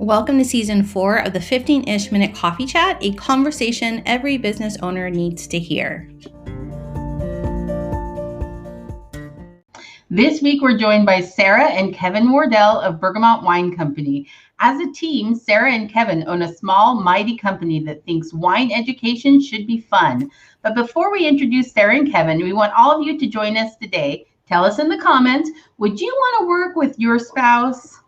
Welcome to season 4 of the 15-ish minute coffee chat, a conversation every business owner needs to hear. This week, we're joined by Sarah and Kevin Wardell of Bergamot Wine Company. As a team, Sarah and Kevin own a small, mighty company that thinks wine education should be fun. But before we introduce Sarah and Kevin, we want all of you to join us today. Tell us in the comments, would you want to work with your spouse?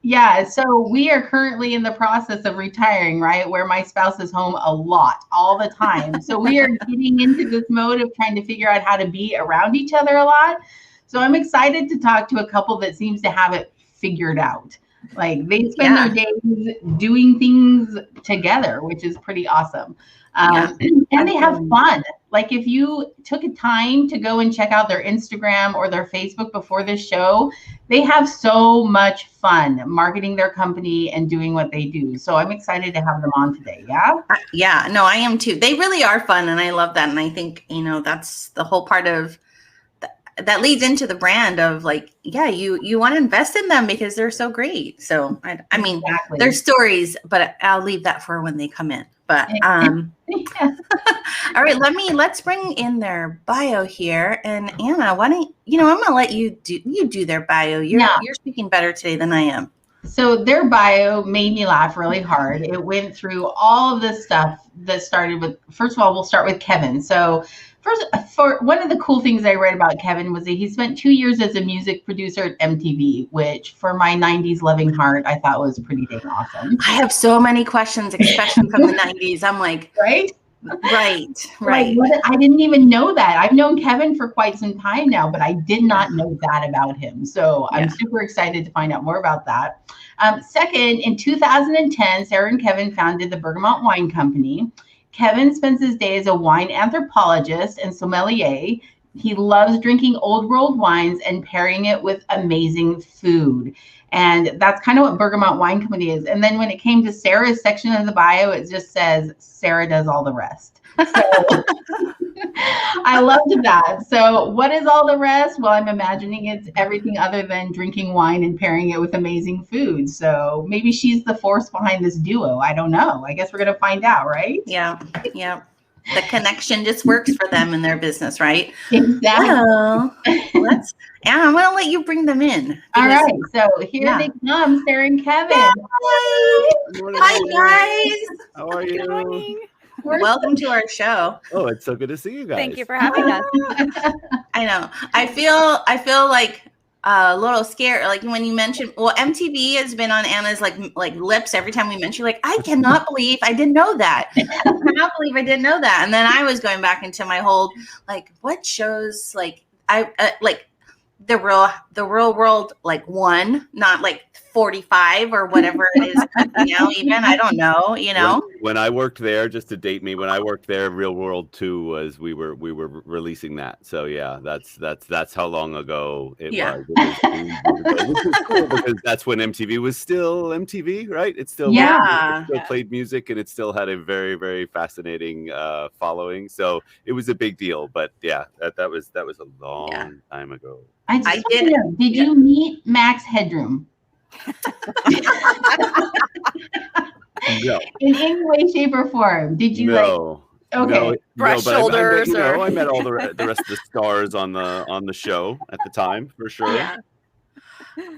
Yeah, so we are currently in the process of retiring, right? Where my spouse is home a lot, all the time. So we are getting into this mode of trying to figure out how to be around each other a lot. So I'm excited to talk to a couple that seems to have it figured out. Like they spend their days doing things together, which is pretty awesome. And they have fun. Like if you took a time to go and check out their Instagram or their Facebook before this show, they have so much fun marketing their company and doing what they do. So I'm excited to have them on today. Yeah. Yeah, no, I am too. They really are fun. And I love that. And I think, that's the whole part of that leads into the brand of like, yeah, you want to invest in them because they're so great. So I mean, exactly. Their stories, but I'll leave that for when they come in. But all right, let's bring in their bio here. And Anna, why don't I'm gonna let you do their bio. You're speaking better today than I am. So their bio made me laugh really hard. It went through all of this stuff that started with, first of all, we'll start with Kevin. So first, for one of the cool things I read about Kevin was that he spent 2 years as a music producer at MTV, which for my 90s loving heart, I thought was pretty dang awesome. I have so many questions, especially from the 90s. I'm like, right. Right. Like, I didn't even know that. I've known Kevin for quite some time now, but I did not know that about him. So I'm super excited to find out more about that. Second, in 2010, Sarah and Kevin founded the Bergamot Wine Company. Kevin spends his day as a wine anthropologist and sommelier. He loves drinking old world wines and pairing it with amazing food. And that's kind of what Bergamot Wine Company is. And then when it came to Sarah's section of the bio, it just says, Sarah does all the rest. So I loved that. So what is all the rest? Well, I'm imagining it's everything other than drinking wine and pairing it with amazing food. So maybe she's the force behind this duo. I don't know. I guess we're going to find out, right? Yeah. The connection just works for them in their business, right? Exactly. Well, I'm going to let you bring them in. All right. So here they come, Sarah and Kevin. Hi, guys. How are you? Good morning. Welcome to our show. Oh, it's so good to see you guys. Thank you for having us. I know. I feel like a little scared. Like when you mentioned, well, MTV has been on Anna's like lips every time we mention. Like, I cannot believe I didn't know that. I cannot believe I didn't know that. And then I was going back into my whole like, what shows like like the real world like one, not like 45 or whatever it is now. Even I don't know. When I worked there, just to date me, when I worked there, Real World 2 was we were releasing that. So yeah, that's how long ago it was. Which is cool because that's when MTV was still MTV, right? It still played music and it still had a very, very fascinating following. So it was a big deal. But yeah, that was a long time ago. I did. Did you meet Max Headroom? No. In any way, shape, or form? Did you brush shoulders? I met all the rest of the stars on the show at the time for sure. Yeah.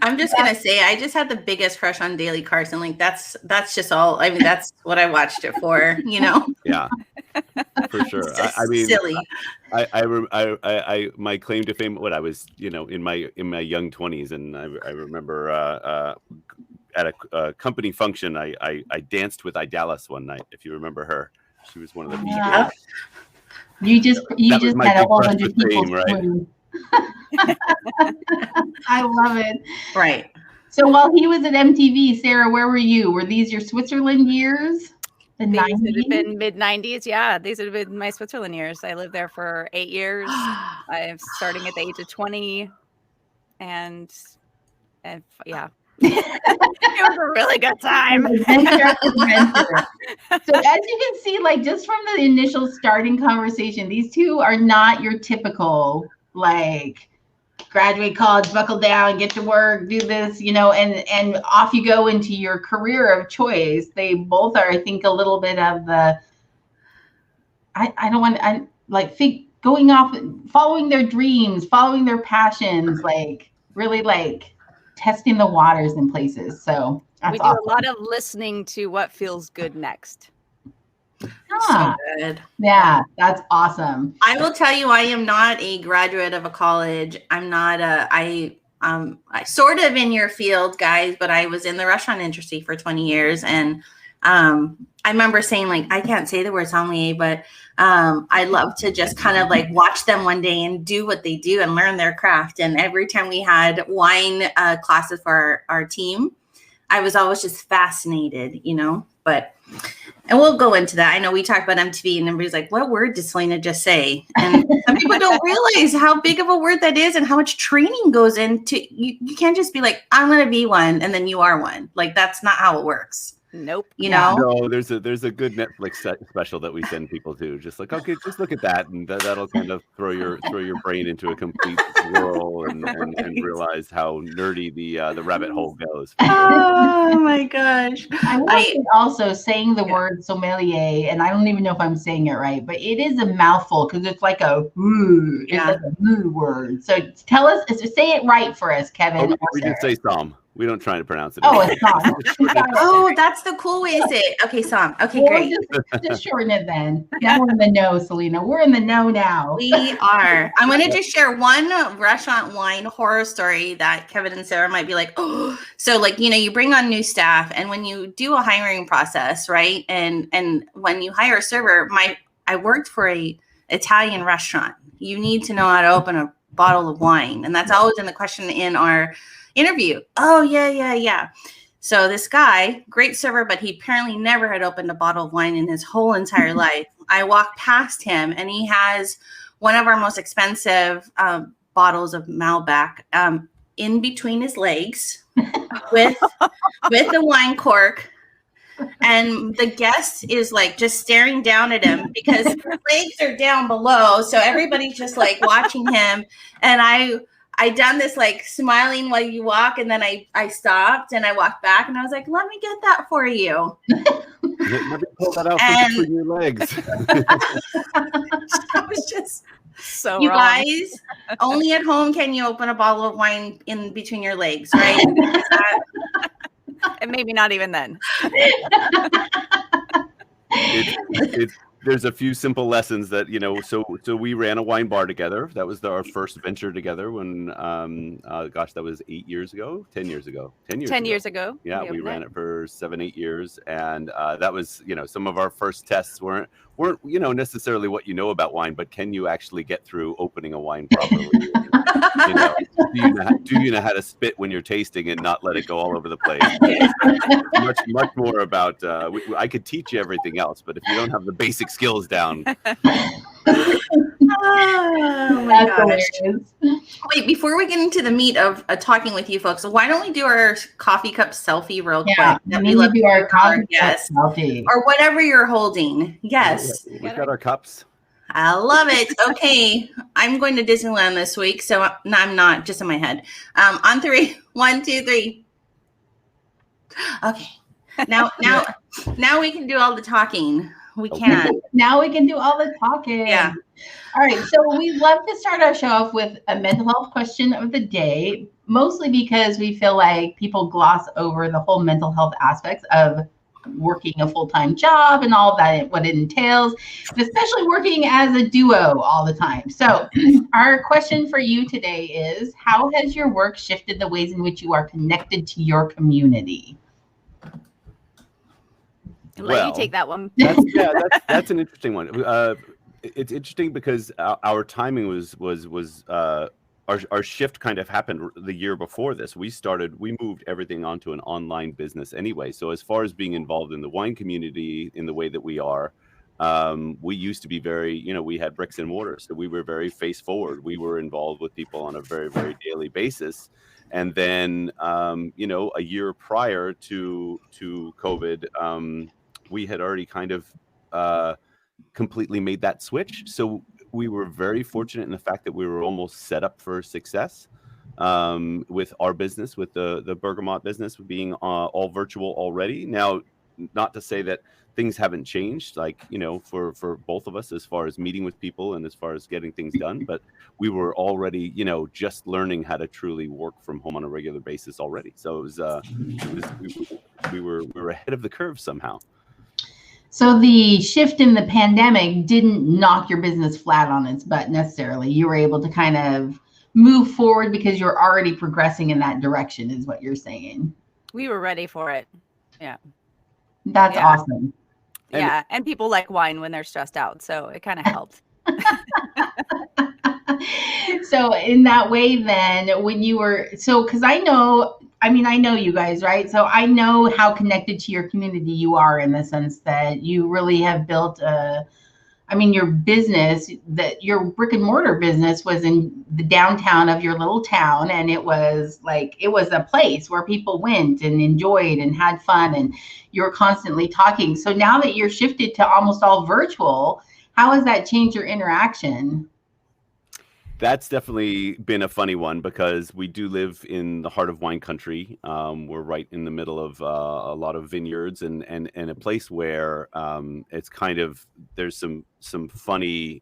I'm just gonna say I just had the biggest crush on Daily Carson. Like that's just all. I mean, that's what I watched it for. Yeah, for sure. I mean, silly. I my claim to fame. What I was, in my young 20s, and I remember at a company function, I danced with Idalis one night. If you remember her, she was one of the people. Yeah. You just had a whole bunch of people, right? I love it. Right. So while he was at MTV, Sarah, where were you? Were these your Switzerland years? These would have been mid-90s. Yeah, these would have been my Switzerland years. I lived there for 8 years. I'm starting at the age of 20. And yeah. It was a really good time. So as you can see, like just from the initial starting conversation, these two are not your typical like graduate college, buckle down, get to work, do this, and off you go into your career of choice. They both are, I think, a little bit of the, going off, following their dreams, following their passions, like really like testing the waters in places. So we do a lot of listening to what feels good next. So good. Yeah, that's awesome. I will tell you, I am not a graduate of a college. I'm not I sort of in your field, guys, but I was in the restaurant industry for 20 years. And I remember saying, like, I can't say the word sommelier, but I love to just kind of like watch them one day and do what they do and learn their craft. And every time we had wine classes for our team, I was always just fascinated, and we'll go into that. I know we talked about MTV and everybody's like, what word did Selena just say? And some people don't realize how big of a word that is and how much training goes into. You can't just be like, I'm going to be one and then you are one. Like, that's not how it works. Nope. No, there's a good Netflix special that we send people to. Just like, okay, just look at that, and that'll kind of throw your brain into a complete swirl and realize how nerdy the rabbit hole goes. Oh my gosh! I also saying the word sommelier, and I don't even know if I'm saying it right, but it is a mouthful because it's like a word. So tell us, say it right for us, Kevin. We did say som. We don't try to pronounce it. Oh, it's not. Oh, that's the cool way to say it. Okay, som. Okay, great. Just shorten it then. Now we're in the know, Selena. We're in the know now. We are. I'm going to just share one restaurant wine horror story that Kevin and Sarah might be like, oh. So, like, you bring on new staff, and when you do a hiring process, right? And when you hire a server, I worked for a Italian restaurant. You need to know how to open a bottle of wine, and that's always in the question in our interview. Oh, yeah. So this guy, great server, but he apparently never had opened a bottle of wine in his whole entire life. I walked past him, and he has one of our most expensive bottles of Malbec in between his legs with the wine cork. And the guest is like just staring down at him because his legs are down below. So everybody's just like watching him. And I done this like smiling while you walk, and then I stopped and I walked back and I was like, let me get that for you. Let me pull that out from your legs. I was just so you wrong. Guys, only at home can you open a bottle of wine in between your legs, right? And maybe not even then. There's a few simple lessons that, so we ran a wine bar together. That was our first venture together when, that was 10 years ago. 10 years ago. Yeah, we ran it for 7-8 years. And that was, some of our first tests weren't, necessarily what you know about wine, but can you actually get through opening a wine properly? Do you know how to spit when you're tasting and not let it go all over the place? much more about, I could teach you everything else, but if you don't have the basic skills down. Oh my gosh. Wait, before we get into the meat of talking with you folks, why don't we do our coffee cup selfie real quick? We love do our coffee cup selfie. Or whatever you're holding. Yes. We've got our cups. I love it. Okay. I'm going to Disneyland this week, so no, I'm not, just in my head. On 3. 1, 2, 3. Okay. Now we can do all the talking. We can. Now we can do all the talking. Yeah. All right. So we love to start our show off with a mental health question of the day, mostly because we feel like people gloss over the whole mental health aspects of working a full-time job and all of that, what it entails, especially working as a duo all the time. So our question for you today is, how has your work shifted the ways in which you are connected to your community? Let you take that one. That's an interesting one. It's interesting because our timing was our shift kind of happened the year before this. We moved everything onto an online business anyway. So as far as being involved in the wine community in the way that we are, we used to be very, we had bricks and mortar. So we were very face forward. We were involved with people on a very, very daily basis. And then, a year prior to COVID, we had already kind of completely made that switch. So we were very fortunate in the fact that we were almost set up for success with our business, with the Bergamot business being all virtual already. Now, not to say that things haven't changed, like, for both of us as far as meeting with people and as far as getting things done, but we were already, just learning how to truly work from home on a regular basis already. So we were ahead of the curve somehow. So the shift in the pandemic didn't knock your business flat on its butt necessarily. You were able to kind of move forward because you're already progressing in that direction, is what you're saying. We were ready for it. Yeah. That's awesome. Yeah. And people like wine when they're stressed out. So it kind of helped. So in that way, then when you were, because I know you guys, right? So I know how connected to your community you are, in the sense that you really have built your business, that your brick and mortar business was in the downtown of your little town. And it was a place where people went and enjoyed and had fun, and you were constantly talking. So now that you're shifted to almost all virtual, how has that changed your interaction? That's definitely been a funny one, because we do live in the heart of wine country. We're right in the middle of a lot of vineyards and a place where it's kind of, there's some funny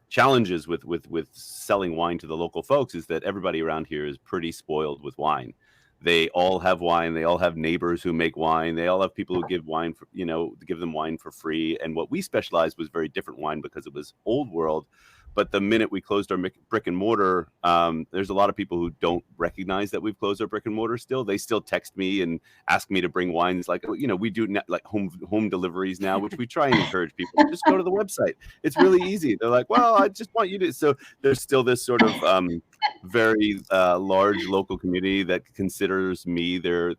challenges with selling wine to the local folks, is that everybody around here is pretty spoiled with wine. They all have wine. They all have neighbors who make wine. They all have people who give wine for, give them wine for free. And what we specialized was very different wine, because it was old world. But the minute we closed our brick and mortar, there's a lot of people who don't recognize that we've closed our brick and mortar still. They still text me and ask me to bring wines. Like, we do like home deliveries now, which we try and encourage people to just go to the website. It's really easy. They're like, well, I just want you to. So there's still this sort of very large local community that considers me their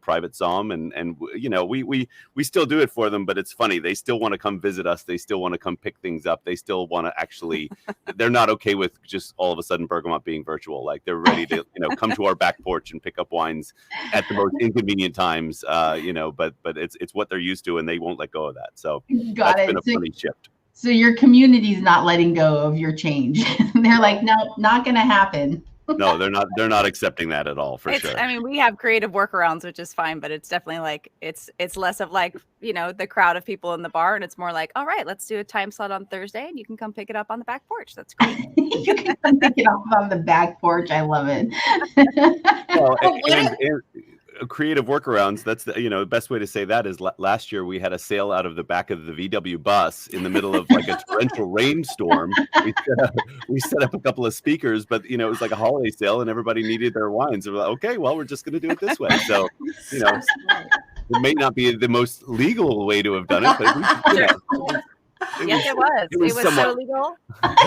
private som, and we still do it for them. But it's funny, they still want to come visit us. They still want to come pick things up. They still want to actually. They're not okay with just all of a sudden Bergamot being virtual. Like, they're ready to come to our back porch and pick up wines at the most inconvenient times. But it's what they're used to, and they won't let go of that. So that's been a funny shift. So your community's not letting go of your change. They're like, no, not going to happen. No, they're not accepting that at all, for sure. I mean, we have creative workarounds, which is fine, but it's definitely like, it's less of like, the crowd of people in the bar, and it's more like, all right, let's do a time slot on Thursday, and you can come pick it up on the back porch. That's great. You can come pick it up on the back porch. I love it. Well, and creative workarounds, that's the best way to say that is last year we had a sale out of the back of the VW bus in the middle of like a torrential rainstorm. We set up a couple of speakers, but it was like a holiday sale and everybody needed their wines. We're like, okay, well, we're just going to do it this way. So it may not be the most legal way to have done it, but yes, it was. It was so legal.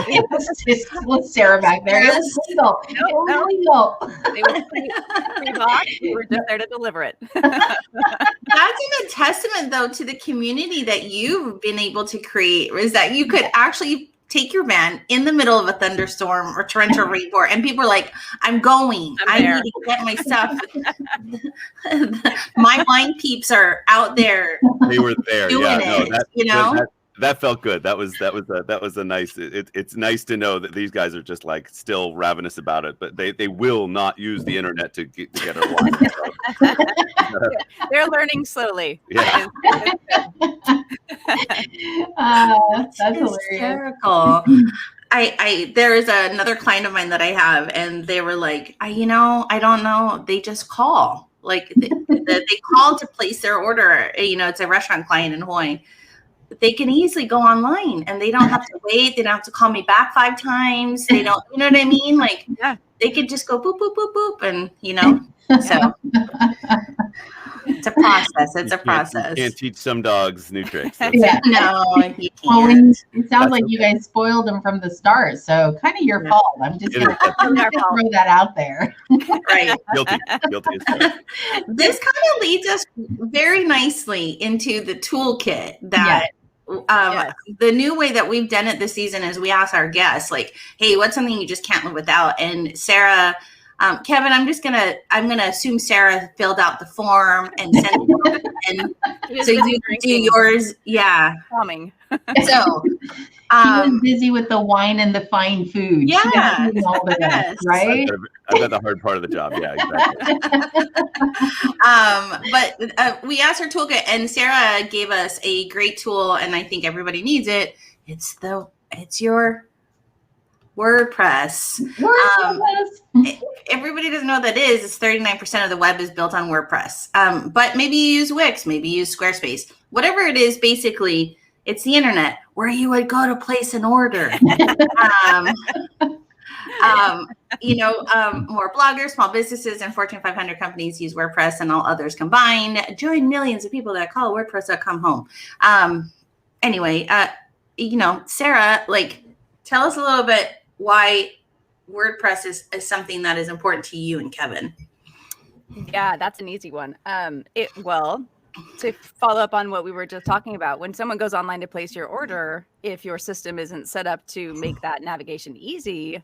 It was just with Sarah back there. It was legal. It was pre-bought. We were just there to deliver it. That's a testament, though, to the community that you've been able to create. Is that you could actually take your van in the middle of a thunderstorm or torrential rainpour, and people are like, "I'm going. I need to get my stuff." My wine peeps are out there. They were there. Doing it, That felt good. That was a nice. It's nice to know that these guys are just like still ravenous about it, but they will not use the internet to get our wine. So. They're learning slowly. Yeah. That's hysterical. There is another client of mine that I have, and they were like, I don't know. They just call. Like they call to place their order. It's a restaurant client in Hauoli. They can easily go online, and they don't have to wait. They don't have to call me back 5 times. They don't, you know what I mean? Like, they could just go boop, boop, boop, boop. And, so it's a process. It's a process. You can't teach some dogs new tricks. No, you can't. Well, it sounds like you guys spoiled them from the start. So kind of your fault. I'm just going to throw that out there. Right. Guilty as well. This kind of leads us very nicely into the toolkit that the new way that we've done it this season is we ask our guests, like, hey, what's something you just can't live without? And Sarah, Kevin, I'm going to assume Sarah filled out the form and sent it over. And so you do yours. Yeah. Calming. So he was busy with the wine and the fine food. Yeah. All the rest, right? I've got the hard part of the job. Yeah, exactly. But we asked her toolkit, and Sarah gave us a great tool, and I think everybody needs it. It's your WordPress. Everybody doesn't know what that is. It's 39% of the web is built on WordPress. But maybe you use Wix, maybe you use Squarespace. Whatever it is, basically, it's the internet where you would go to place an order. More bloggers, small businesses, and Fortune 500 companies use WordPress, and all others combined join millions of people that call WordPress.com home. Sarah, tell us a little bit why WordPress is something that is important to you and Kevin. Yeah, that's an easy one. To follow up on what we were just talking about, when someone goes online to place your order, if your system isn't set up to make that navigation easy,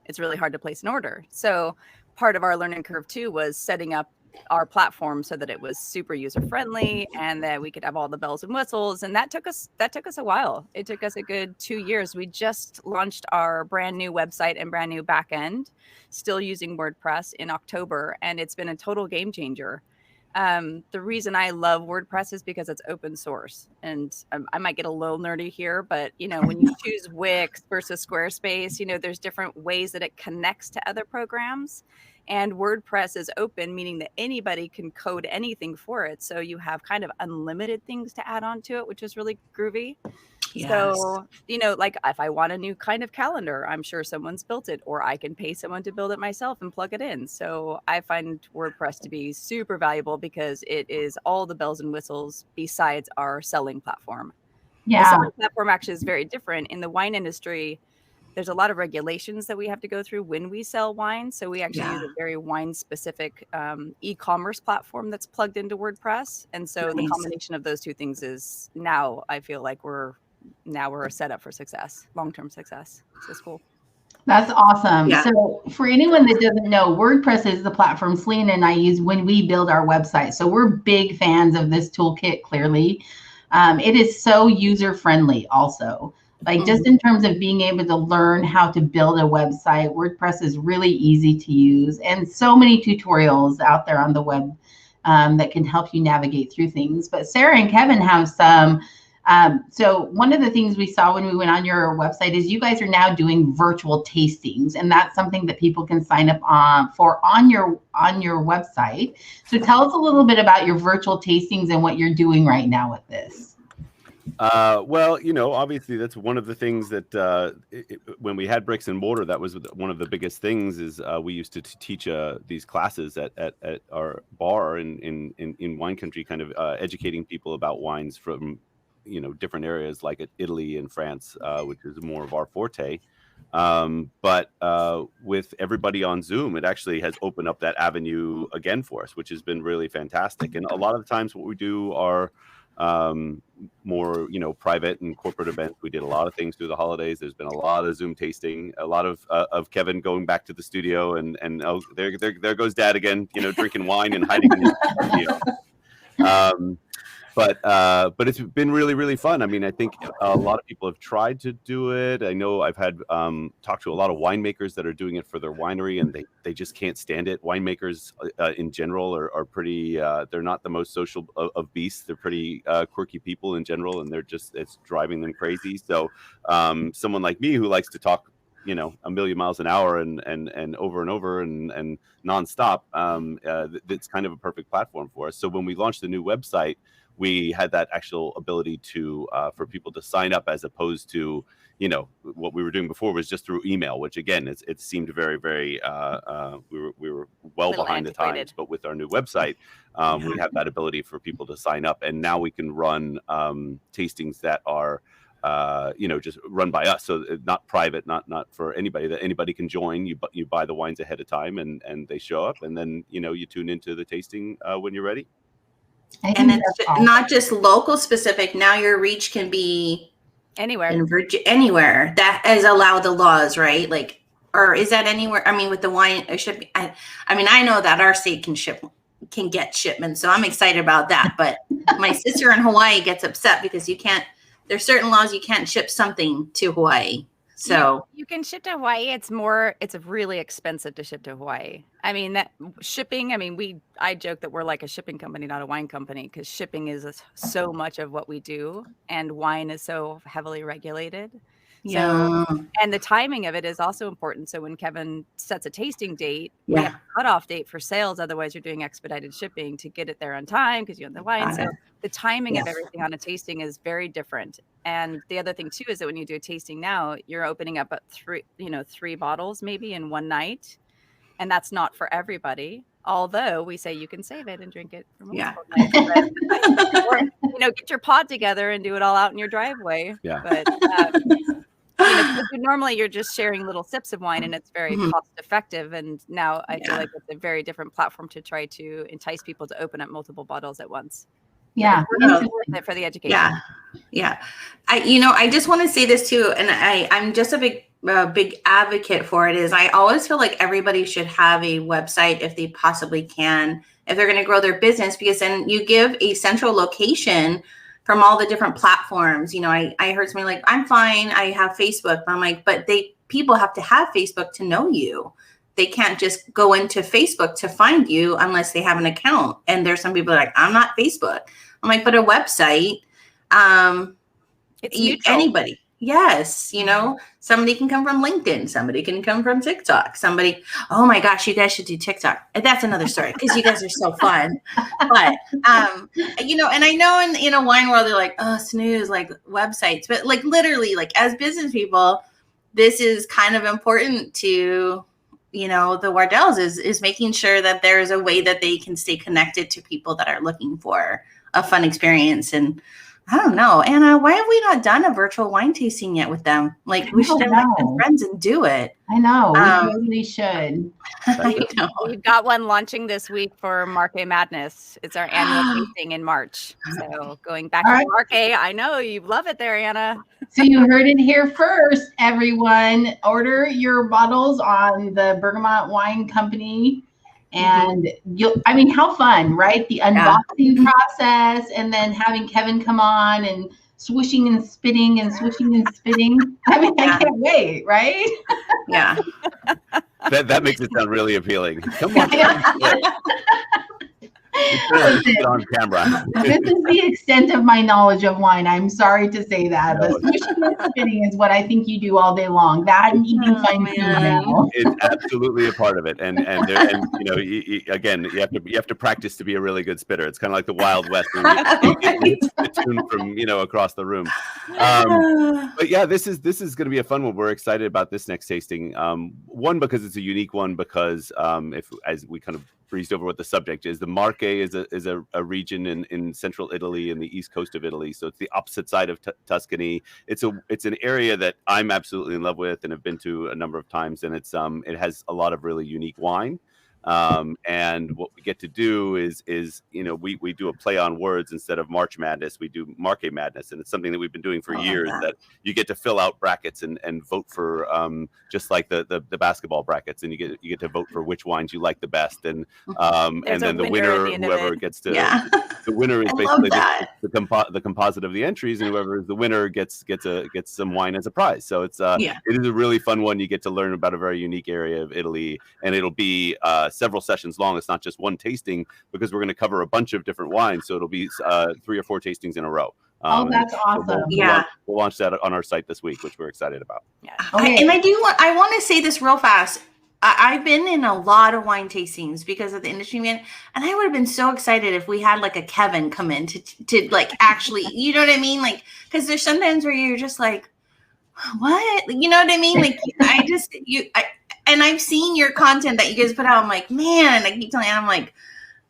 it's really hard to place an order. So part of our learning curve too was setting up our platform so that it was super user friendly and that we could have all the bells and whistles. And that took us a while. It took us a good 2 years. We just launched our brand new website and brand new backend, still using WordPress, in October, and it's been a total game changer. The reason I love WordPress is because it's open source, and I might get a little nerdy here, but when you choose Wix versus Squarespace, there's different ways that it connects to other programs, and WordPress is open, meaning that anybody can code anything for it. So you have kind of unlimited things to add on to it, which is really groovy. Yes. So, if I want a new kind of calendar, I'm sure someone's built it, or I can pay someone to build it myself and plug it in. So I find WordPress to be super valuable because it is all the bells and whistles besides our selling platform. Yeah. The selling platform actually is very different. In the wine industry, there's a lot of regulations that we have to go through when we sell wine. So we actually use a very wine-specific e-commerce platform that's plugged into WordPress. And so the combination of those two things is now, I feel like we're set up for success, long-term success. So it's cool. That's awesome. Yeah. So for anyone that doesn't know, WordPress is the platform Selena and I use when we build our website. So we're big fans of this toolkit, clearly. It is so user-friendly also. Just in terms of being able to learn how to build a website, WordPress is really easy to use, and so many tutorials out there on the web that can help you navigate through things. But Sarah and Kevin have some. So one of the things we saw when we went on your website is you guys are now doing virtual tastings, and that's something that people can sign up for on your website. So tell us a little bit about your virtual tastings and what you're doing right now with this. Obviously that's one of the things that when we had bricks and mortar, that was one of the biggest things is we used to teach these classes at our bar in wine country, kind of educating people about wines from different areas like Italy and France, which is more of our forte. But with everybody on Zoom, it actually has opened up that avenue again for us, which has been really fantastic. And a lot of the times what we do are more, private and corporate events. We did a lot of things through the holidays. There's been a lot of Zoom tasting, a lot of Kevin going back to the studio and oh, there goes Dad again, drinking wine and hiding in the studio. But it's been really, really fun. I mean, I think a lot of people have tried to do it. I know I've had talked to a lot of winemakers that are doing it for their winery, and they just can't stand it. Winemakers in general are pretty, they're not the most social of beasts. They're pretty quirky people in general, and it's driving them crazy. So someone like me who likes to talk, a million miles an hour and over and over and nonstop, it's kind of a perfect platform for us. So when we launched the new website, we had that actual ability to for people to sign up, as opposed to what we were doing before was just through email, which again it seemed very, very we were well behind the times. But with our new website, we have that ability for people to sign up, and now we can run tastings that are just run by us, so not private, not for anybody, that anybody can join. You buy the wines ahead of time, and they show up, and then you tune into the tasting when you're ready. And it's not just local specific. Now your reach can be anywhere. Anywhere that is allowed the laws, right? Or is that anywhere? I mean, with the wine, it should be. I know that our state can get shipments, so I'm excited about that. But my sister in Hawaii gets upset because you can't there's certain laws you can't ship something to Hawaii. So you can ship to Hawaii. It's really expensive to ship to Hawaii. I mean, that shipping, I joke that we're like a shipping company, not a wine company, because shipping is so much of what we do, and wine is so heavily regulated. Yeah. So, and the timing of it is also important. So when Kevin sets a tasting date, we Yeah. have a cutoff date for sales. Otherwise, you're doing expedited shipping to get it there on time because you own the wine. So the timing of everything on a tasting is very different. And the other thing too is that when you do a tasting now, you're opening up at three bottles maybe in one night, and that's not for everybody. Although we say you can save it and drink it for multiple nights, or get your pod together and do it all out in your driveway. Yeah. But normally you're just sharing little sips of wine, and it's very cost effective. And now I feel like it's a very different platform to try to entice people to open up multiple bottles at once. Yeah, for the education. Yeah. I just want to say this too, and I'm just a big advocate for it. Is I always feel like everybody should have a website if they possibly can, if they're going to grow their business, because then you give a central location from all the different platforms. I heard somebody like, I'm fine, I have Facebook. I'm like, but people have to have Facebook to know you. They can't just go into Facebook to find you unless they have an account. And there's some people like, I'm not Facebook. I'm like, but a website, anybody. Yes. Somebody can come from LinkedIn. Somebody can come from TikTok. Oh my gosh, you guys should do TikTok. That's another story because you guys are so fun. But, and I know in a wine world, they're like, oh, snooze, like websites, but like literally like as business people, this is kind of important to, the Wardells is making sure that there's a way that they can stay connected to people that are looking for a fun experience. And I don't know, Anna, why have we not done a virtual wine tasting yet with them? Like we should have been friends and do it. I know, we totally should. I know. We've got one launching this week for Marque Madness. It's our annual tasting in March. So going back to Marque, I know you love it there, Anna. So you heard it here first, everyone. Order your bottles on the Bergamot Wine Company. And how fun, right? The unboxing process, and then having Kevin come on and swishing and spitting and swishing and spitting. I can't wait, right? Yeah. That makes it sound really appealing. Come on. Get on camera. This is the extent of my knowledge of wine. I'm sorry to say that, but swishing and spitting is what I think you do all day long. That and eating fine food now. It's absolutely a part of it, and again, you have to practice to be a really good spitter. It's kind of like the Wild West. It's the tune from across the room. But yeah, this is going to be a fun one. We're excited about this next tasting. One, because it's a unique one, because as we kind of breezed over what the subject is, the Marche is a region in central Italy and the east coast of Italy. So it's the opposite side of Tuscany. It's an area that I'm absolutely in love with and have been to a number of times. And it has a lot of really unique wine. And what we get to do is we do a play on words. Instead of March Madness, we do Marque Madness, and it's something that we've been doing for years. That you get to fill out brackets and vote for just like the basketball brackets, and you get to vote for which wines you like the best, and then the winner, whoever gets to the winner is basically the composite of the entries, and whoever is the winner gets some wine as a prize. So it is a really fun one. You get to learn about a very unique area of Italy, and it'll be several sessions long. It's not just one tasting, because we're going to cover a bunch of different wines. So it'll be 3 or 4 tastings in a row. That's awesome. So we'll launch that on our site this week, which we're excited about. Yeah. Okay. I want to say this real fast. I've been in a lot of wine tastings because of the industry, man. And I would have been so excited if we had like a Kevin come in to like actually, you know what I mean? Like, because there's sometimes where you're just like, what? You know what I mean? Like, and I've seen your content that you guys put out. I'm like, man, I keep telling you, I'm like,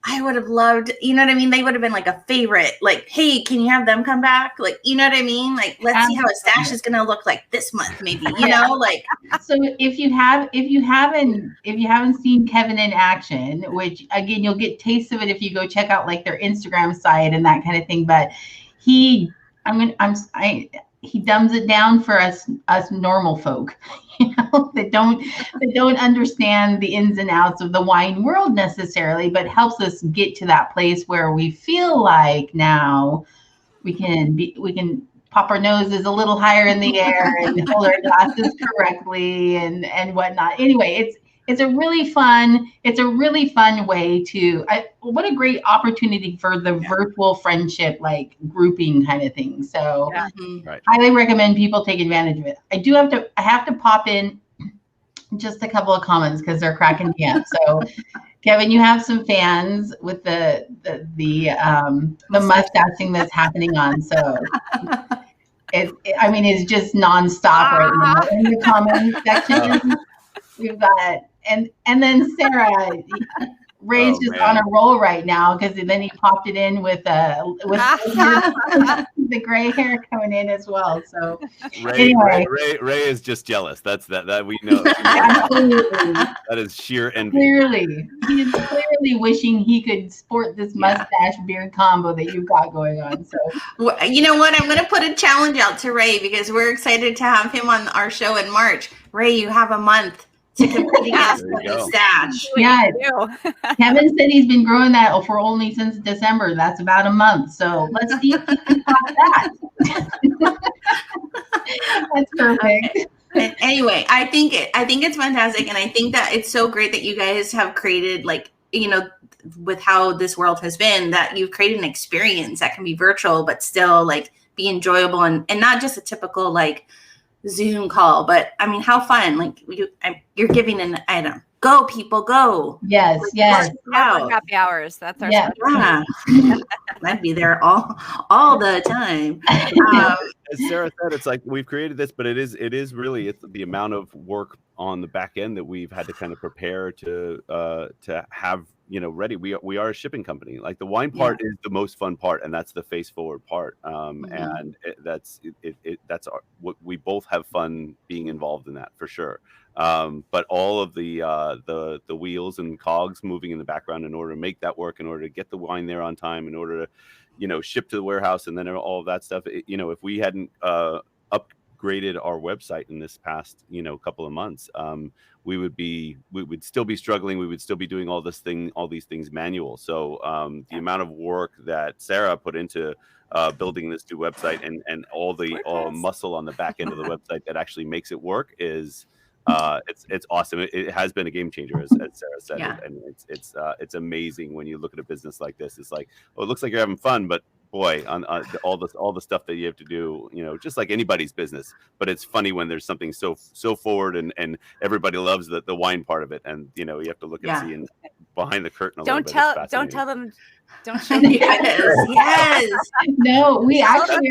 I would have loved, you know what I mean? They would have been like a favorite, like, hey, can you have them come back? Like, you know what I mean? Like, let's see how a stash is going to look like this month, maybe, like. So if you haven't seen Kevin in action, which again, you'll get tastes of it if you go check out like their Instagram site and that kind of thing. But he dumbs it down for us normal folk, that don't understand the ins and outs of the wine world necessarily, but helps us get to that place where we feel like now we can pop our noses a little higher in the air and hold our glasses correctly and whatnot. Anyway, it's a really fun way to, what a great opportunity for the virtual friendship, like grouping kind of thing. So highly recommend people take advantage of it. I have to pop in just a couple of comments because they're cracking me up. So Kevin, you have some fans with the mustaching that's happening on. So it's just nonstop right now in the comment section. We've got and then Sarah, Ray's just on a roll right now because then he popped it in with the gray hair coming in as well. So Ray is just jealous. That we know. Absolutely. That is sheer envy. Clearly, he is clearly wishing he could sport this mustache beard combo that you've got going on. So you know what? I'm going to put a challenge out to Ray because we're excited to have him on our show in March. Ray, you have a month to compete against the stash. Yeah. Kevin said he's been growing that for only since December. That's about a month. So let's see if he can top that. That's perfect. Okay. And anyway, I think it's fantastic, and I think that it's so great that you guys have created, like, with how this world has been, that you've created an experience that can be virtual but still like be enjoyable and not just a typical like Zoom call, but I mean, how fun! Like you're giving an item. Go people, go! Yes. Happy hours. That's our I'd be there all the time. As Sarah said, it's like we've created this, but it is really it's the amount of work on the back end that we've had to kind of prepare to have ready. We are a shipping company. Like the wine part is the most fun part, and that's the face forward part. And that's what we both have fun being involved in that for sure. But all of the wheels and cogs moving in the background in order to make that work, in order to get the wine there on time, in order to ship to the warehouse, and then all of that stuff. If we hadn't upgraded our website in this past couple of months, we would still be struggling. We would still be doing all these things manual. So the amount of work that Sarah put into building this new website and all the muscle on the back end of the website that actually makes it work is it's awesome. It has been a game changer, as Sarah said, and it's amazing when you look at a business like this. It's like, it looks like you're having fun, but boy, on all the stuff that you have to do, just like anybody's business. But it's funny when there's something so forward and everybody loves the wine part of it, and you have to look and see behind the curtain a little bit. Don't tell them. Don't show me. Yes. No, we actually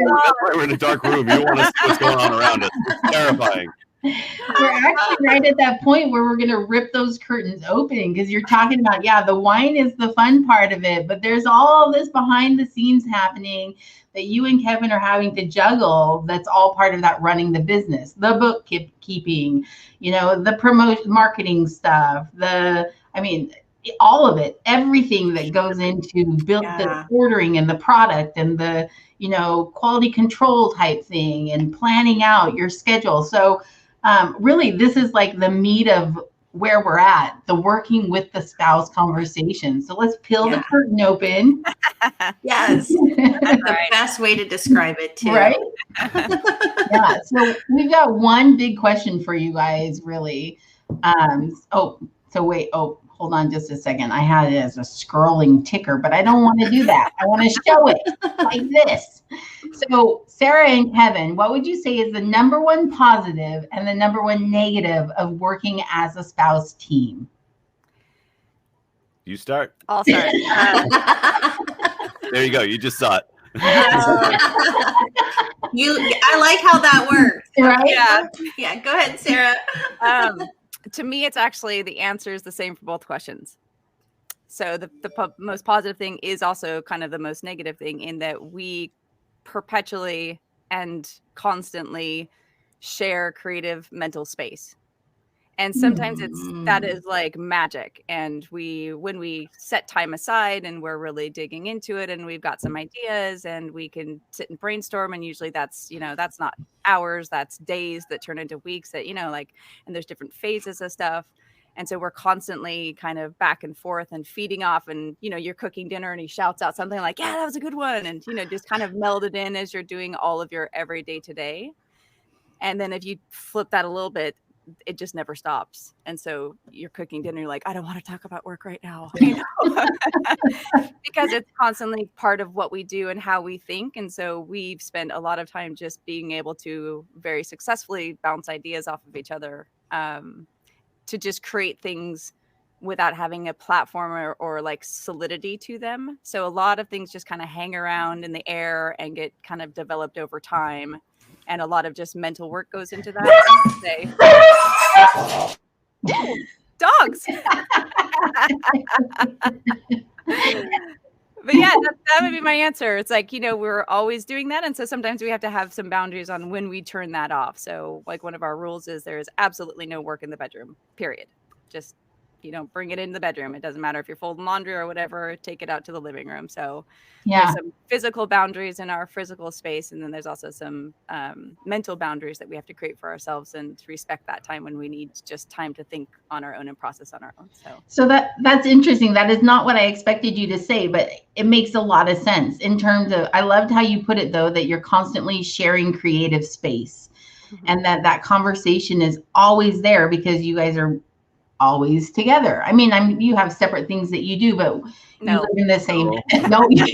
we're in a dark room. You want to see what's going on around us. It's terrifying. We're actually right at that point where we're going to rip those curtains open, because you're talking about, the wine is the fun part of it, but there's all this behind the scenes happening that you and Kevin are having to juggle. That's all part of that running the business, the bookkeeping, the promotion, marketing stuff, all of it, everything that goes into the ordering and the product and the, quality control type thing and planning out your schedule. So really, this is like the meat of where we're at, the working with the spouse conversation. So let's peel the curtain open. Yes. That's the best way to describe it too. Right? So we've got one big question for you guys, really. Hold on just a second. I had it as a scrolling ticker, but I don't want to do that. I want to show it like this. So Sarah and Kevin, what would you say is the number one positive and the number one negative of working as a spouse team? You start. I'll start. There you go. You just saw it. I like how that works. Right? Yeah. Go ahead, Sarah. To me, it's actually the answer is the same for both questions. So the most positive thing is also kind of the most negative thing, in that we perpetually and constantly share creative mental space. And sometimes that is like magic. And when we set time aside and we're really digging into it and we've got some ideas and we can sit and brainstorm, and usually that's not hours, that's days that turn into weeks, that, and there's different phases of stuff. And so we're constantly kind of back and forth and feeding off, and, you know, you're cooking dinner and he shouts out something like, yeah, that was a good one. And, you know, just kind of melded in as you're doing all of your everyday today. And then if you flip that a little bit, it just never stops. And so you're cooking dinner, you're like, I don't want to talk about work right now, you know, because it's constantly part of what we do and how we think. And so we've spent a lot of time just being able to very successfully bounce ideas off of each other, to just create things without having a platform or like solidity to them. So a lot of things just kind of hang around in the air and get kind of developed over time. And a lot of just mental work goes into that. Dogs. But yeah, that would be my answer. It's like, you know, we're always doing that. And so sometimes we have to have some boundaries on when we turn that off. So like one of our rules is there is absolutely no work in the bedroom, period. Just, you don't bring it in the bedroom. It doesn't matter if you're folding laundry or whatever, take it out to the living room. So there's some physical boundaries in our physical space. And then there's also some mental boundaries that we have to create for ourselves and to respect that time when we need just time to think on our own and process on our own. So that's interesting. That is not what I expected you to say, but it makes a lot of sense in terms of, I loved how you put it though, that you're constantly sharing creative space, and that conversation is always there because you guys are always together. I mean, you have separate things that you do, but you live in the same. No, you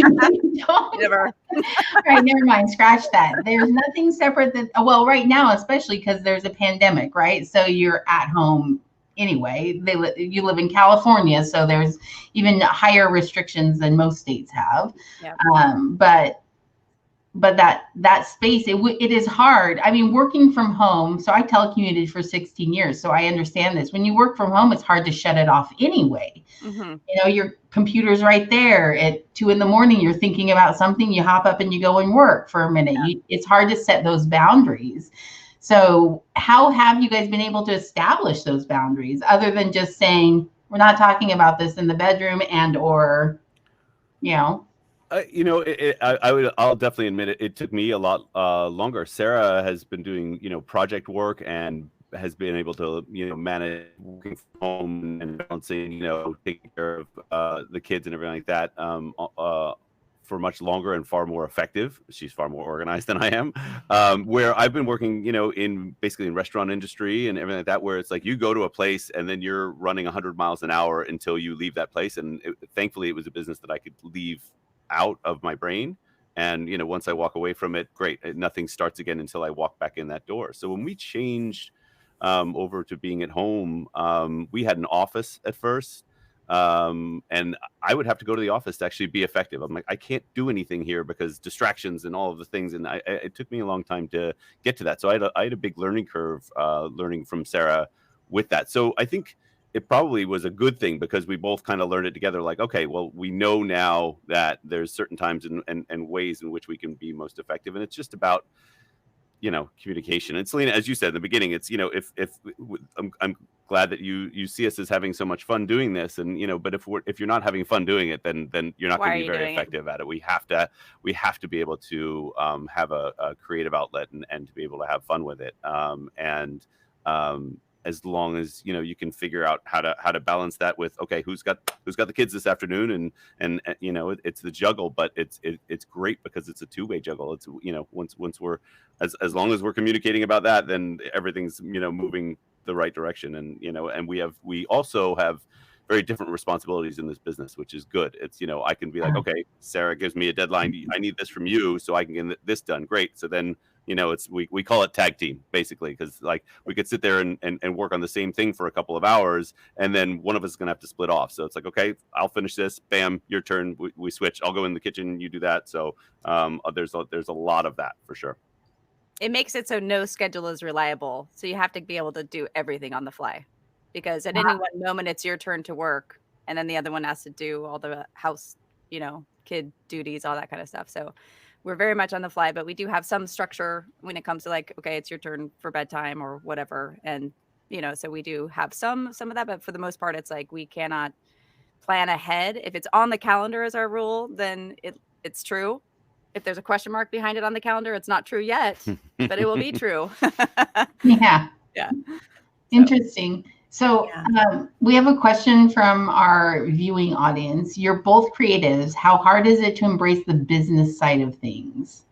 don't. Never. All right, never mind. Scratch that. There's nothing separate well, right now, especially because there's a pandemic, right? So you're at home anyway. You live in California, so there's even higher restrictions than most states have. Yeah. But that space, it is hard. I mean, working from home, so I telecommuted for 16 years, so I understand this. When you work from home, it's hard to shut it off anyway. You know, your computer's right there at 2 a.m. You're thinking about something, you hop up and you go and work for a minute. It's hard to set those boundaries. So how have you guys been able to establish those boundaries other than just saying, we're not talking about this in the bedroom or, you know? I'll definitely admit it. It took me a lot longer. Sarah has been doing, project work and has been able to, manage working from home and balancing, taking care of the kids and everything like that for much longer and far more effective. She's far more organized than I am. Where I've been working, in basically in restaurant industry and everything like that, where it's like you go to a place and then you're running 100 miles an hour until you leave that place. And thankfully, it was a business that I could leave out of my brain, and once I walk away from it, great, nothing starts again until I walk back in that door. So when we changed over to being at home, we had an office at first, and I would have to go to the office to actually be effective. I'm like, I can't do anything here because distractions and all of the things, and it took me a long time to get to that. So I had a big learning curve learning from Sarah with that. So I think it probably was a good thing because we both kind of learned it together. Like, okay, well, we know now that there's certain times and ways in which we can be most effective. And it's just about, communication. And Selena, as you said in the beginning, it's, I'm glad that you see us as having so much fun doing this. And, but if you're not having fun doing it, then you're not going to be very effective at it. We have to be able to have a creative outlet and to be able to have fun with it. As long as you can figure out how to balance that with, okay, who's got the kids this afternoon, and it's the juggle, but it's great because it's a two-way juggle. It's once we're as long as we're communicating about that, then everything's moving the right direction, and and we also have very different responsibilities in this business, which is good. It's I can be like, okay, Sarah gives me a deadline, I need this from you so I can get this done. Great. So then it's we call it tag team basically, because like we could sit there and work on the same thing for a couple of hours, and then one of us is gonna have to split off. So it's like, okay, I'll finish this, bam, your turn, we switch. I'll go in the kitchen, you do that. So there's a lot of that for sure. It makes it so no schedule is reliable. So you have to be able to do everything on the fly, because at any one moment it's your turn to work, and then the other one has to do all the house, kid duties, all that kind of stuff. So we're very much on the fly, but we do have some structure when it comes to like, okay, it's your turn for bedtime or whatever. And, so we do have some of that, but for the most part, it's like, we cannot plan ahead. If it's on the calendar as our rule, then it's true. If there's a question mark behind it on the calendar, it's not true yet, but it will be true. Yeah. Yeah. Interesting. So we have a question from our viewing audience. You're both creatives. How hard is it to embrace the business side of things?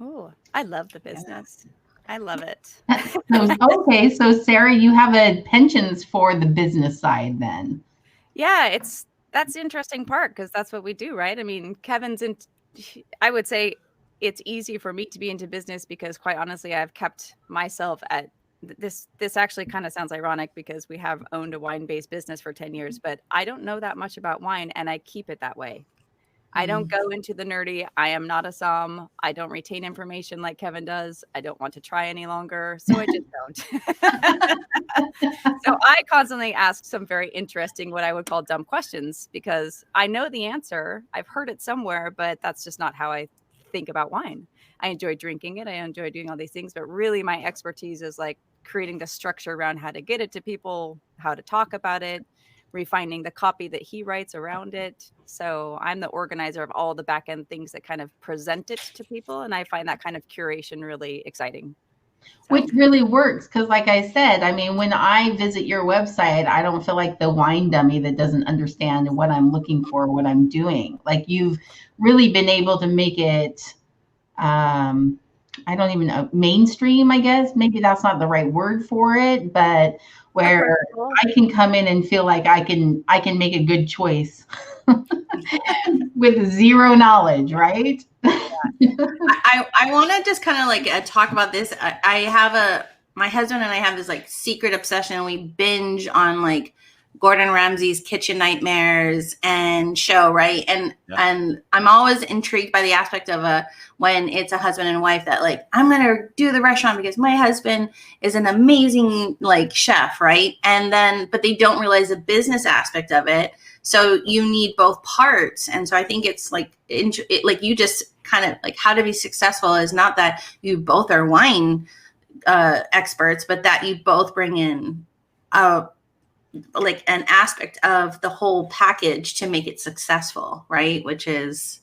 Oh, I love the business. I love it. Okay, so Sarah, you have a penchant for the business side then. Yeah, that's the interesting part because that's what we do, right? I mean, I would say it's easy for me to be into business because quite honestly, I've kept myself at this actually kind of sounds ironic because we have owned a wine-based business for 10 years, but I don't know that much about wine and I keep it that way. I don't go into the nerdy. I am not a somm. I don't retain information like Kevin does. I don't want to try any longer, so I just don't. So I constantly ask some very interesting, what I would call dumb questions, because I know the answer. I've heard it somewhere, but that's just not how I think about wine. I enjoy drinking it. I enjoy doing all these things, but really my expertise is like creating the structure around how to get it to people, how to talk about it, refining the copy that he writes around it. So I'm the organizer of all the back end things that kind of present it to people. And I find that kind of curation really exciting. So. Which really works because, like I said, I mean, when I visit your website, I don't feel like the wine dummy that doesn't understand what I'm looking for, what I'm doing. Like you've really been able to make it, I don't even know, mainstream, I guess. Maybe that's not the right word for it, but where I can come in and feel like I can make a good choice with zero knowledge, right? I want to just kind of like talk about this. My husband and I have this like secret obsession. We binge on like Gordon Ramsay's Kitchen Nightmares and show, right? And I'm always intrigued by the aspect of when it's a husband and wife that like, I'm going to do the restaurant because my husband is an amazing like chef, right? And then, but they don't realize the business aspect of it. So you need both parts. And so I think it's like, like you just kind of like how to be successful is not that you both are wine experts, but that you both bring in like an aspect of the whole package to make it successful, right? Which is,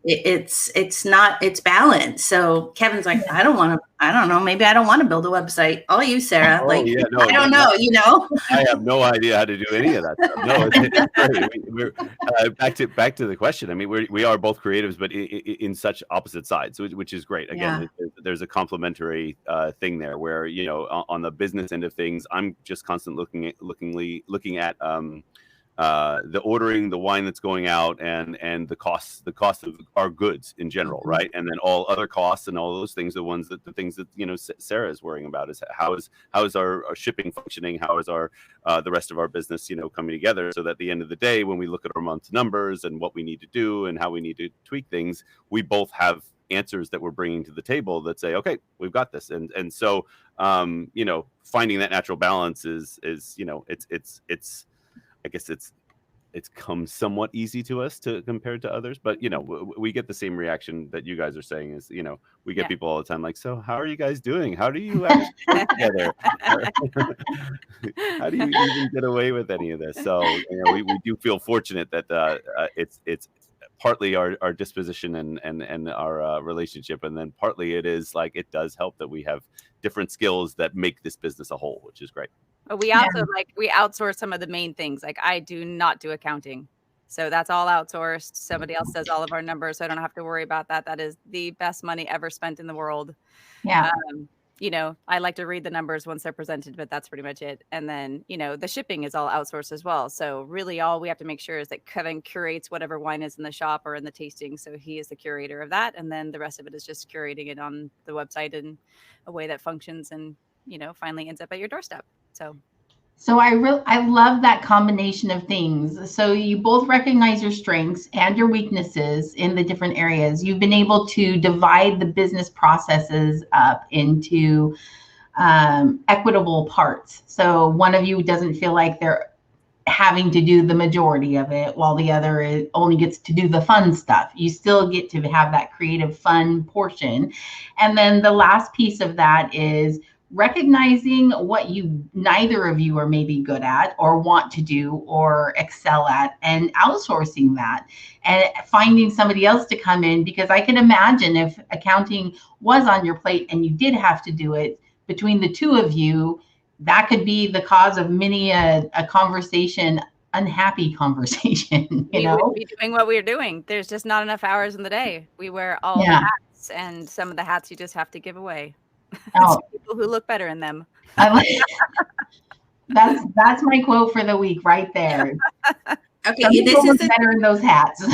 it's balanced. So Kevin's like, I don't know, maybe I don't want to build a website. Oh, you, Sarah, I don't know, you know. I have no idea how to do any of that stuff. No, it's back to the question. I mean, we are both creatives, but in such opposite sides, which is great. Again, there's a complementary thing there where, you know, on the business end of things, I'm just constantly looking at the ordering, the wine that's going out, and the cost of our goods in general, right? And then all other costs and all those things, the things that you know Sarah is worrying about is how is our shipping functioning, how is our the rest of our business, you know, coming together, so that at the end of the day, when we look at our month's numbers and what we need to do and how we need to tweak things, we both have answers that we're bringing to the table that say, okay, we've got this, and so you know, finding that natural balance is you know, it's I guess it's come somewhat easy to us compared to others, but you know, we get the same reaction that you guys are saying is, you know, we get people all the time like, so how are you guys doing? How do you actually work together? How do you even get away with any of this? So you know, we do feel fortunate that it's partly our disposition and our relationship, and then partly it is like it does help that we have different skills that make this business a whole, which is great. We also we outsource some of the main things. Like I do not do accounting. So that's all outsourced. Somebody else does all of our numbers. So I don't have to worry about that. That is the best money ever spent in the world. Yeah. You know, I like to read the numbers once they're presented, but that's pretty much it. And then, you know, the shipping is all outsourced as well. So really all we have to make sure is that Kevin curates whatever wine is in the shop or in the tasting. So he is the curator of that. And then the rest of it is just curating it on the website in a way that functions and, you know, finally ends up at your doorstep. So I love that combination of things. So you both recognize your strengths and your weaknesses in the different areas. You've been able to divide the business processes up into equitable parts. So one of you doesn't feel like they're having to do the majority of it, while the other only gets to do the fun stuff. You still get to have that creative, fun portion. And then the last piece of that is recognizing what neither of you are maybe good at or want to do or excel at, and outsourcing that and finding somebody else to come in, because I can imagine if accounting was on your plate and you did have to do it, between the two of you, that could be the cause of many a conversation, unhappy conversation. We would be doing what we're doing. There's just not enough hours in the day. We wear all the hats, and some of the hats you just have to give away to people who look better in them. That's my quote for the week right there. Okay, this is better in those hats.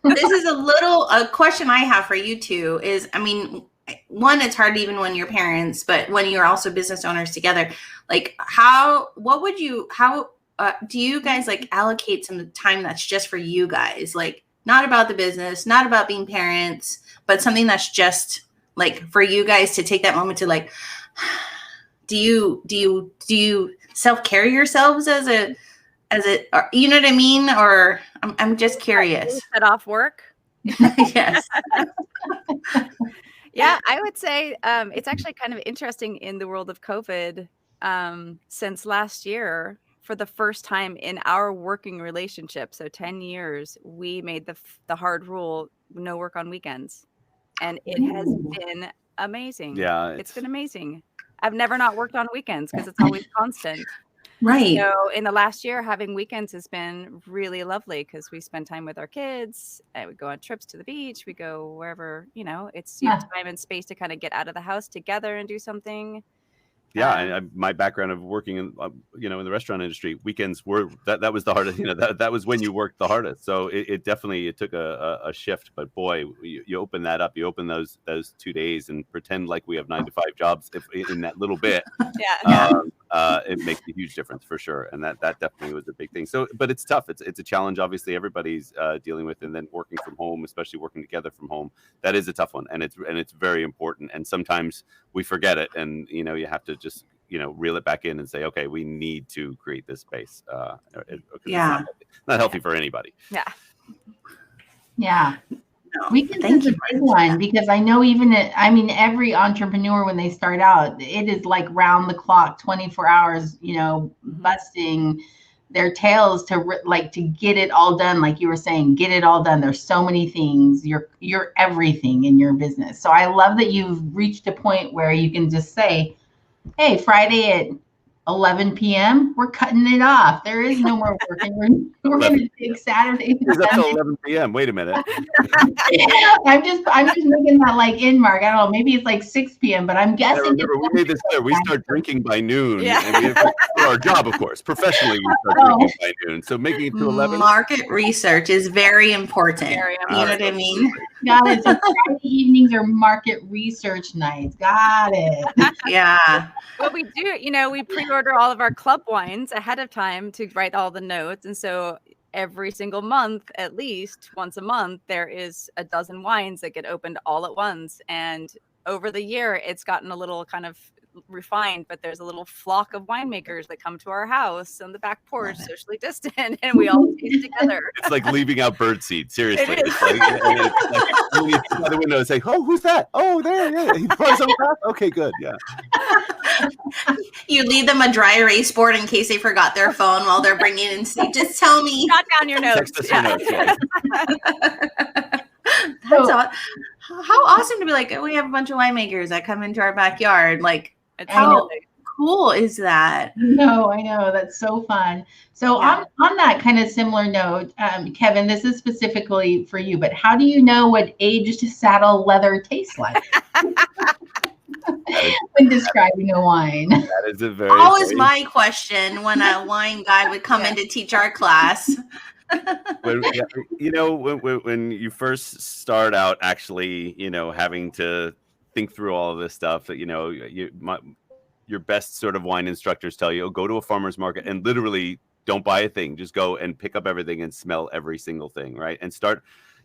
This is a question I have for you two is, I mean, one, it's hard even when you're parents, but when you're also business owners together, like how do you guys like allocate some time that's just for you guys? Like not about the business, not about being parents, but something that's just like for you guys to take that moment to like, do you self-care yourselves as a, you know what I mean? Or I'm just curious. Set off work. Yes. Yeah, I would say it's actually kind of interesting in the world of COVID. Since last year, for the first time in our working relationship, so 10 years, we made the hard rule, no work on weekends. And it has been amazing. Yeah. It's been amazing. I've never not worked on weekends because it's always constant. Right. So in the last year, having weekends has been really lovely because we spend time with our kids. We go on trips to the beach. We go wherever, you have time and space to kind of get out of the house together and do something. Yeah, and my background of working in in the restaurant industry, weekends were that was the hardest. That was when you worked the hardest. So it definitely took a shift. But boy, you open that up, you open those 2 days and pretend like we have 9 to 5 jobs in that little bit. It makes a huge difference for sure, and that definitely was a big thing. So, but it's tough. It's a challenge. Obviously, everybody's dealing with, and then working from home, especially working together from home, that is a tough one, and it's very important. And sometimes we forget it, and you have to just reel it back in and say, okay, we need to create this space. It's not healthy for anybody. Yeah. Weekends is a big one because I know every entrepreneur when they start out, it is like round the clock, 24 hours, busting their tails to get it all done. Like you were saying, get it all done. There's so many things. You're everything in your business. So I love that you've reached a point where you can just say, hey, Friday at 11 p.m., we're cutting it off. There is no more work. And we're going to take Saturday. It's up to 11 p.m. Wait a minute. I'm just making that like in mark. I don't know. Maybe it's like 6 p.m., but I'm guessing. Remember, we made this clear. We start drinking by noon. Yeah. And we have for our job, of course. Professionally, we start drinking by noon. So making it to 11. Market research is very important. You know what I mean? Got it. So Friday evenings are market research nights. Got it. Yeah. What we do, we pre-order all of our club wines ahead of time to write all the notes. And so every single month, at least once a month, there is a dozen wines that get opened all at once. And over the year, it's gotten a little kind of refined, but there's a little flock of winemakers that come to our house on the back porch, socially distant, and we all taste together. It's like leaving out birdseed. Seriously, it's like you look out the window and say, "Oh, who's that? Oh, there, yeah, he flies on the Okay, good, yeah." You leave them a dry erase board in case they forgot their phone while they're bringing in. Just tell me. Jot down your notes. Text us your notes. Yeah. How awesome to be like, we have a bunch of winemakers that come into our backyard. Like, how cool is that? No, I know. That's so fun. So on that kind of similar note, Kevin, this is specifically for you, but how do you know what aged saddle leather tastes like? When describing a wine. That is a very always my question when a wine guy would come in to teach our class. When you first start out actually, having to think through all of this stuff, that your best sort of wine instructors tell you, go to a farmer's market and literally don't buy a thing, just go and pick up everything and smell every single thing, right? And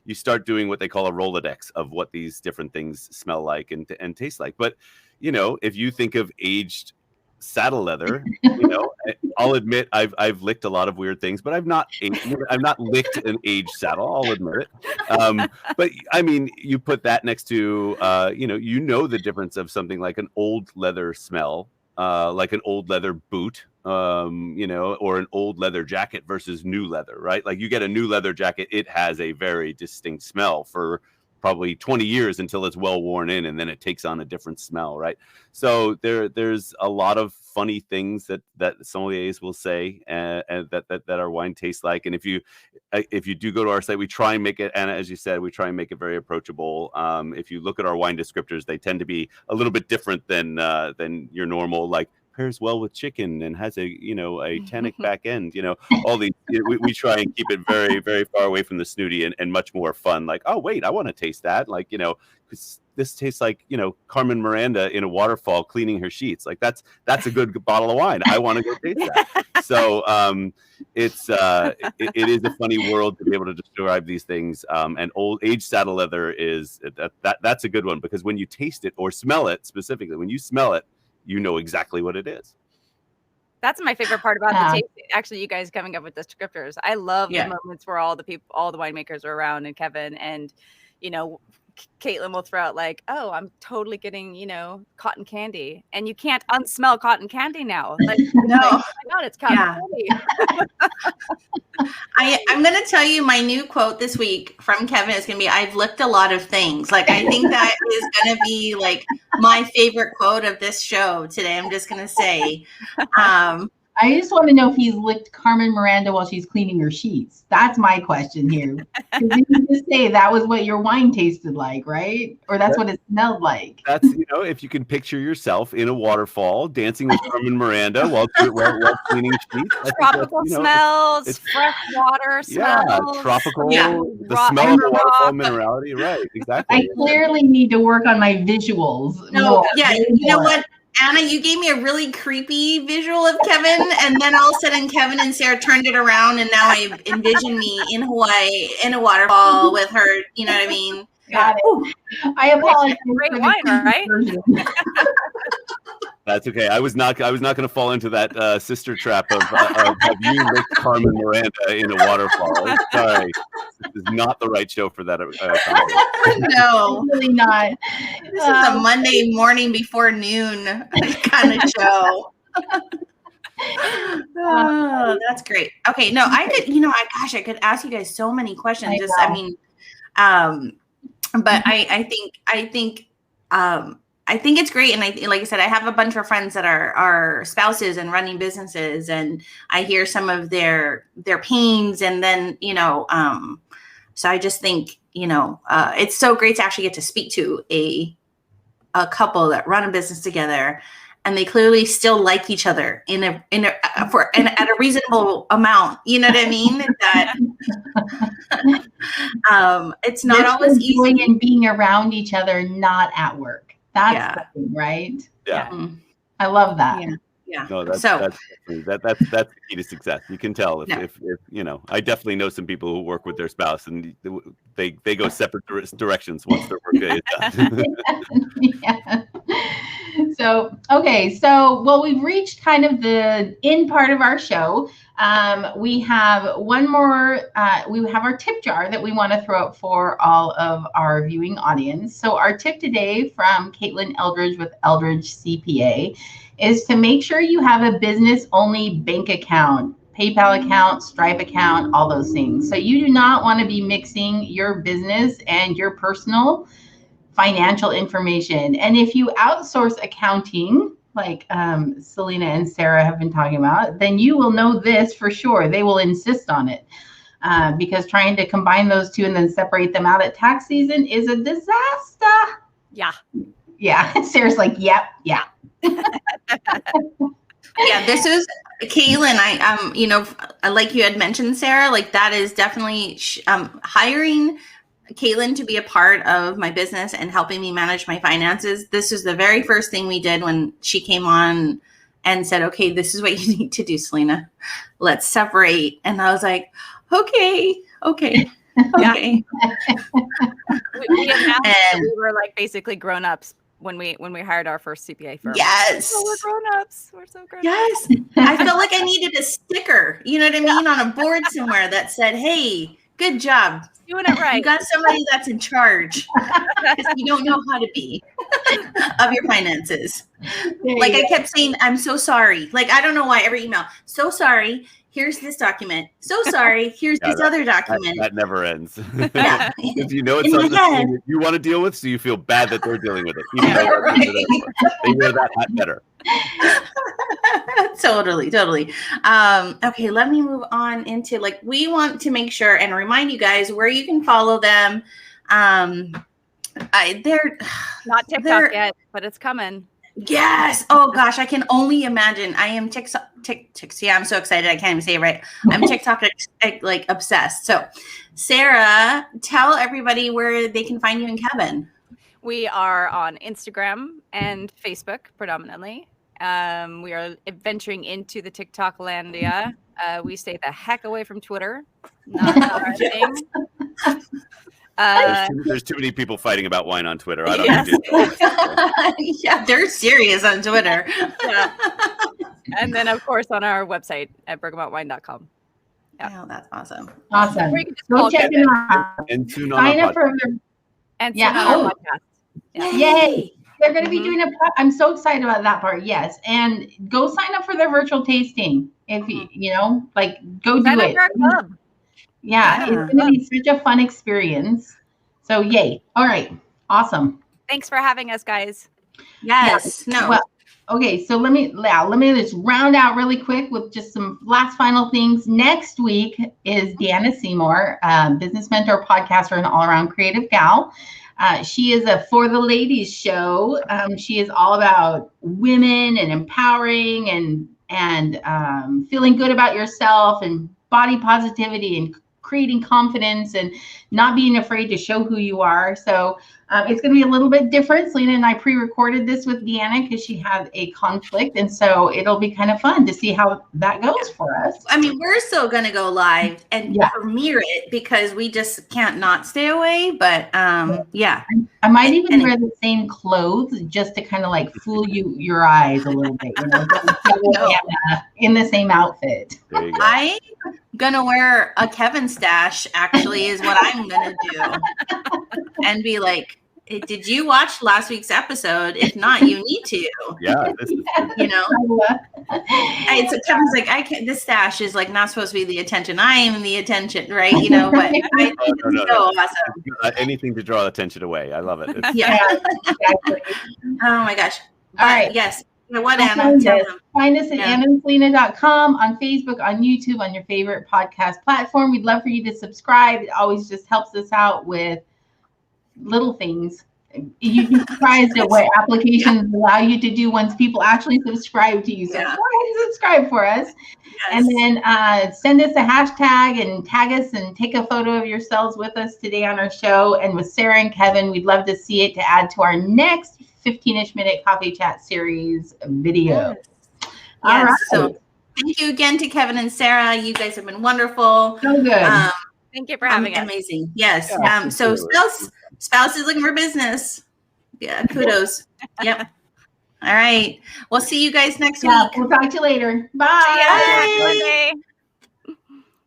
you start doing what they call a Rolodex of what these different things smell like and taste like. But if you think of aged saddle leather, I'll admit I've licked a lot of weird things, but I've not licked an aged saddle. I'll admit it. But I mean, you put that next to the difference of something like an old leather smell, like an old leather boot, or an old leather jacket versus new leather, right? Like you get a new leather jacket, it has a very distinct smell for probably 20 years until it's well worn in, and then it takes on a different smell, right? So there's a lot of funny things that sommeliers will say and that our wine tastes like. And if you do go to our site, we try and make it, and as you said, we try and make it very approachable. If you look at our wine descriptors, they tend to be a little bit different than your normal, like, pairs well with chicken and has a tannic back end, all these. We try and keep it very, very far away from the snooty and much more fun. Like, oh wait, I want to taste that. Like, because this tastes like Carmen Miranda in a waterfall cleaning her sheets. Like that's a good bottle of wine. I want to go taste that. So it is a funny world to be able to describe these things. And old aged saddle leather is that's a good one, because when you taste it or smell it, specifically when you smell it, you know exactly what it is. That's my favorite part about the tasting. Actually, you guys coming up with the descriptors. I love the moments where all the winemakers are around, and Kevin and, Caitlin will throw out like, oh, I'm totally getting, cotton candy, and you can't unsmell cotton candy now. Like, no, oh my God, it's cotton candy. I'm going to tell you my new quote this week from Kevin is going to be, I've licked a lot of things. Like, I think that is going to be like my favorite quote of this show today. I'm just going to say, I just want to know if he's licked Carmen Miranda while she's cleaning her sheets. That's my question here. Because you just say that was what your wine tasted like, right? Or that's what it smelled like. That's, if you can picture yourself in a waterfall dancing with Carmen Miranda while cleaning sheets. Tropical smells, it's fresh water smells. Yeah, tropical, the smell of the waterfall minerality. Right, exactly. I clearly need to work on my visuals. You know what? Anna, you gave me a really creepy visual of Kevin, and then all of a sudden Kevin and Sarah turned it around, and now I envision me in Hawaii in a waterfall with her. You know what I mean? Got it. I apologize. Great wine, right? That's okay. I was not going to fall into that sister trap of you licked Carmen Miranda in a waterfall. Sorry, this is not the right show for that. No, really not. This is a Monday morning before noon kind of show. Oh, that's great. Okay, no, I could, I could ask you guys so many questions. But I think it's great. And like I said, I have a bunch of friends that are spouses and running businesses, and I hear some of their pains. And then, so I just think, it's so great to actually get to speak to a couple that run a business together, and they clearly still like each other at a reasonable amount. You know what I mean? That it's not always easy in being around each other, not at work. That's the thing, right? Yeah. I love that. Yeah. No, that's the key to success. You can tell if I definitely know some people who work with their spouse, and they go separate directions once their work day is done. So we've reached kind of the end part of our show. We have one more, we have our tip jar that we want to throw up for all of our viewing audience. So our tip today from Caitlin Eldridge with Eldridge CPA is to make sure you have a business only bank account, PayPal account, Stripe account, all those things. So you do not want to be mixing your business and your personal financial information. And if you outsource accounting, like Selena and Sarah have been talking about, then you will know this for sure. They will insist on it because trying to combine those two and then separate them out at tax season is a disaster. Yeah. Sarah's like, yep. Yeah. Yeah, this is Caitlin. Like you had mentioned, Sarah, like that is definitely hiring Caitlin to be a part of my business and helping me manage my finances. This was the very first thing we did when she came on and said, okay, this is what you need to do, Selena. Let's separate. And I was like, okay. Yeah. We announced that we were like basically grown-ups when we hired our first CPA firm. Yes. Oh, we're grown-ups. We're so grown-ups. Yes. I felt like I needed a sticker, you know what I mean, on a board somewhere that said, hey, good job. Doing it right. You got somebody that's in charge because you don't know how to be of your finances. Like I kept saying, I'm so sorry. Like, I don't know why every email, so sorry. here's this document. So sorry. Here's this other document. That never ends. Yeah. If you know it's something that you want to deal with, so you feel bad that they're dealing with it. Even though they wear that hat better. Totally. Okay, let me move on into we want to make sure and remind you guys where you can follow them. They're not TikTok yet, but it's coming. Yes. Oh gosh, I can only imagine. I am TikTok. Yeah, I'm so excited. I can't even say it right. I'm TikTok obsessed. So, Sarah, tell everybody where they can find you and Kevin. We are on Instagram and Facebook predominantly. We are venturing into the TikTok landia. We stay the heck away from Twitter. Not our thing. There's too many people fighting about wine on Twitter. I don't know. Yeah, they're serious on Twitter. Yeah. And then, of course, on our website at bergamotwine.com. Yeah. Oh, that's awesome. Awesome. Go check them out. And soon on our podcast. Yeah. Yay. They're going to be doing I'm so excited about that part. Yes. And go sign up for their virtual tasting. If you go do it. Yeah, it's going to be such a fun experience. So, yay. All right. Awesome. Thanks for having us, guys. Yes. Yeah. No. Well, okay. So let me just round out really quick with just some last final things. Next week is Deanna Seymour, business mentor, podcaster, and all-around creative gal. She is a For the Ladies show. She is all about women and empowering and feeling good about yourself and body positivity and creating confidence and not being afraid to show who you are. So it's going to be a little bit different. Selena and I pre-recorded this with Deanna because she had a conflict. And so it'll be kind of fun to see how that goes for us. I mean, we're still going to go live and premiere it because we just can't not stay away. But yeah. I might even wear the same clothes just to kind of fool your eyes a little bit. In the same outfit. There you go. I'm going to wear a Kevin stash, actually, is what I'm going to do. And be like, did you watch last week's episode? If not, you need to. Yeah. So Kevin's like, I can't. This stash is not supposed to be the attention. I am the attention, right? But it's so awesome. Anything to draw attention away. I love it. Yeah. Exactly. Oh my gosh. All right. Yes. What, Anna? Find us at annaandselena.com, on Facebook, on YouTube, on your favorite podcast platform. We'd love for you to subscribe. It always just helps us out with little things. You'd be surprised at what applications allow you to do once people actually subscribe to you. So go ahead and subscribe for us. Yes. And then send us a hashtag and tag us and take a photo of yourselves with us today on our show. And with Sarah and Kevin, we'd love to see it to add to our next 15-ish minute coffee chat series video. Yes. All right. So thank you again to Kevin and Sarah. You guys have been wonderful. So good. Thank you for having us. Amazing. Yes. So spouse is looking for business. Yeah. Kudos. Yep. All right. We'll see you guys next week. We'll talk to you later. Bye. Bye.